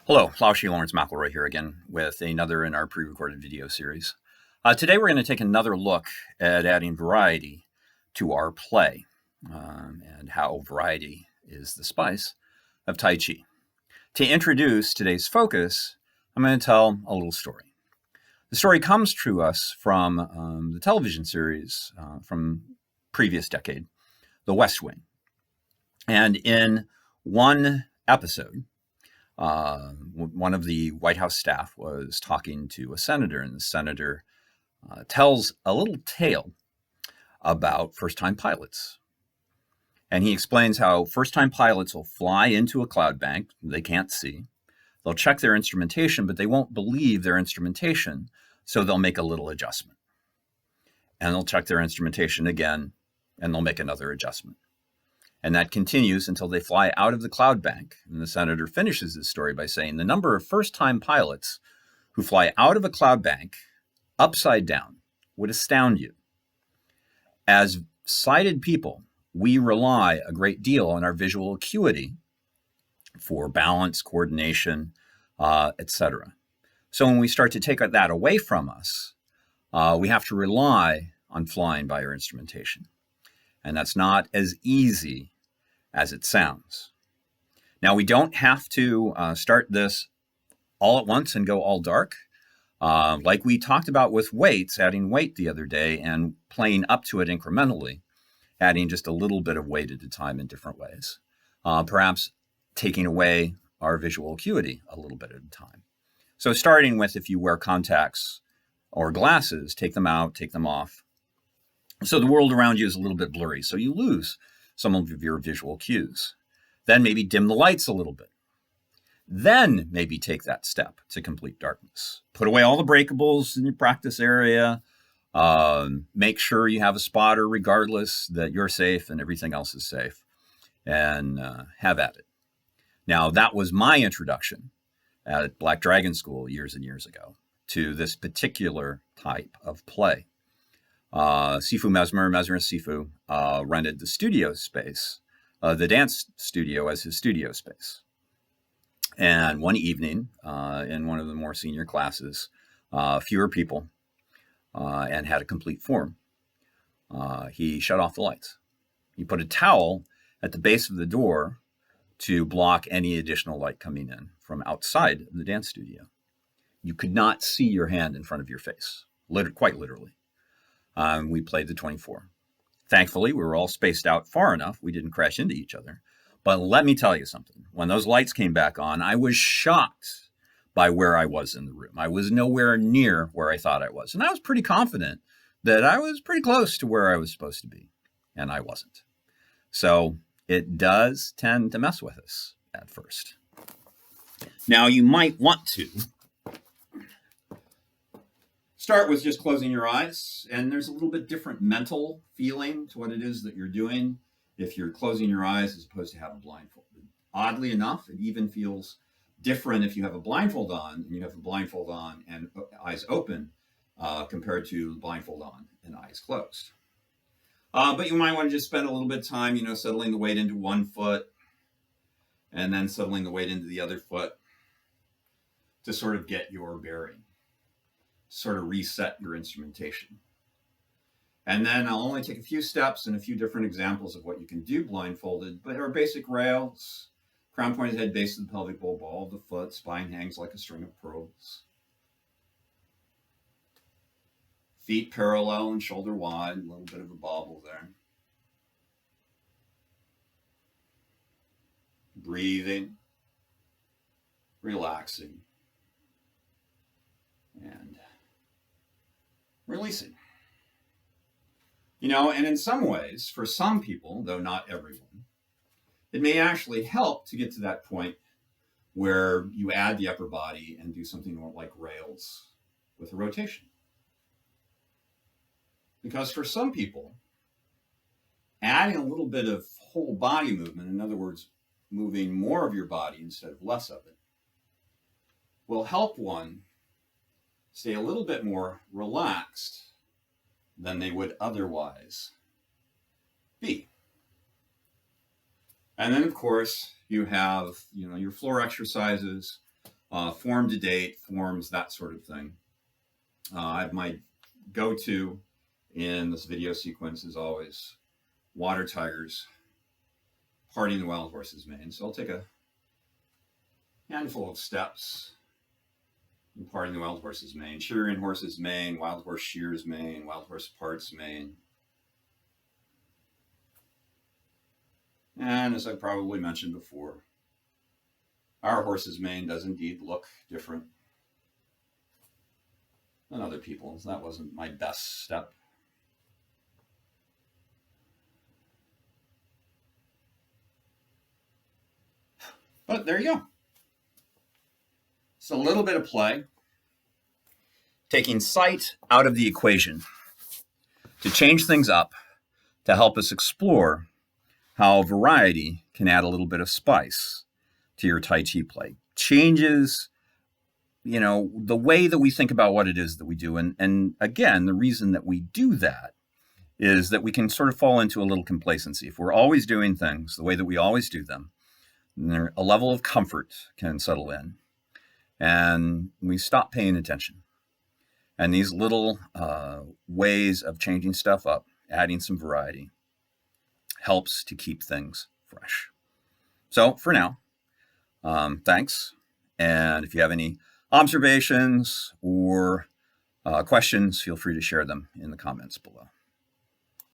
Hello, Laoshi Lawrence McElroy here again with another in our pre-recorded video series. Today we're going to take another look at adding variety to our play and how variety is the spice of Tai Chi. To introduce today's focus, I'm going to tell a little story. The story comes to us from the television series from previous decade, The West Wing. And in one episode, one of the White House staff was talking to a senator, and the senator tells a little tale about first-time pilots. And he explains how first-time pilots will fly into a cloud bank they can't see. They'll check their instrumentation, but they won't believe their instrumentation, so they'll make a little adjustment. And they'll check their instrumentation again, and they'll make another adjustment. And that continues until they fly out of the cloud bank. And the senator finishes his story by saying the number of first-time pilots who fly out of a cloud bank upside down would astound you. As sighted people, we rely a great deal on our visual acuity for balance, coordination, etc. So when we start to take that away from us, we have to rely on flying by our instrumentation. And that's not as easy as it sounds. Now, we don't have to start this all at once and go all dark. Like we talked about with weights, adding weight the other day and playing up to it incrementally, adding just a little bit of weight at a time in different ways. Perhaps taking away our visual acuity a little bit at a time. So starting with, if you wear contacts or glasses, take them out, take them off. So the world around you is a little bit blurry, so you lose some of your visual cues. Then maybe dim the lights a little bit. Then maybe take that step to complete darkness. Put away all the breakables in your practice area. Make sure you have a spotter regardless, that you're safe and everything else is safe. And have at it. Now, that was my introduction at Black Dragon School years and years ago to this particular type of play. Sifu Mesmer Sifu, rented the studio space, the dance studio as his studio space. And one evening, in one of the more senior classes, fewer people, and had a complete form, he shut off the lights. He put a towel at the base of the door to block any additional light coming in from outside of the dance studio. You could not see your hand in front of your face, quite literally. We played the 24. Thankfully, we were all spaced out far enough. We didn't crash into each other. But let me tell you something. When those lights came back on, I was shocked by where I was in the room. I was nowhere near where I thought I was. And I was pretty confident that I was pretty close to where I was supposed to be. And I wasn't. So it does tend to mess with us at first. Now, you might want to start with just closing your eyes, and there's a little bit different mental feeling to what it is that you're doing if you're closing your eyes as opposed to having blindfolded. Oddly enough, it even feels different if you have a blindfold on and you have a blindfold on and eyes open compared to blindfold on and eyes closed. But you might want to just spend a little bit of time, settling the weight into one foot and then settling the weight into the other foot to sort of get your bearing. Sort of reset your instrumentation. And then I'll only take a few steps and a few different examples of what you can do blindfolded, but our basic rails, crown pointed head, base of the pelvic bowl, ball of the foot, spine hangs like a string of pearls. Feet parallel and shoulder wide, a little bit of a bobble there. Breathing, relaxing, and releasing. And in some ways, for some people, though not everyone, it may actually help to get to that point where you add the upper body and do something more like rails with a rotation. Because for some people, adding a little bit of whole body movement, in other words, moving more of your body instead of less of it, will help one stay a little bit more relaxed than they would otherwise be. And then, of course, you have, your floor exercises, form to date, forms, that sort of thing. I have my go-to in this video sequence is always water tigers parting the wild horse's mane. So I'll take a handful of steps in parting the wild horse's mane. Shearing horse's mane, wild horse shears mane, wild horse parts mane. And as I probably mentioned before, our horse's mane does indeed look different than other people's. That wasn't my best step. But there you go. It's a little bit of play, taking sight out of the equation to change things up, to help us explore how variety can add a little bit of spice to your Tai Chi play. Changes, the way that we think about what it is that we do. And again, the reason that we do that is that we can sort of fall into a little complacency. If we're always doing things the way that we always do them, then a level of comfort can settle in, and we stop paying attention. And these little ways of changing stuff up, adding some variety, helps to keep things fresh. So for now, thanks. And if you have any observations or questions, feel free to share them in the comments below.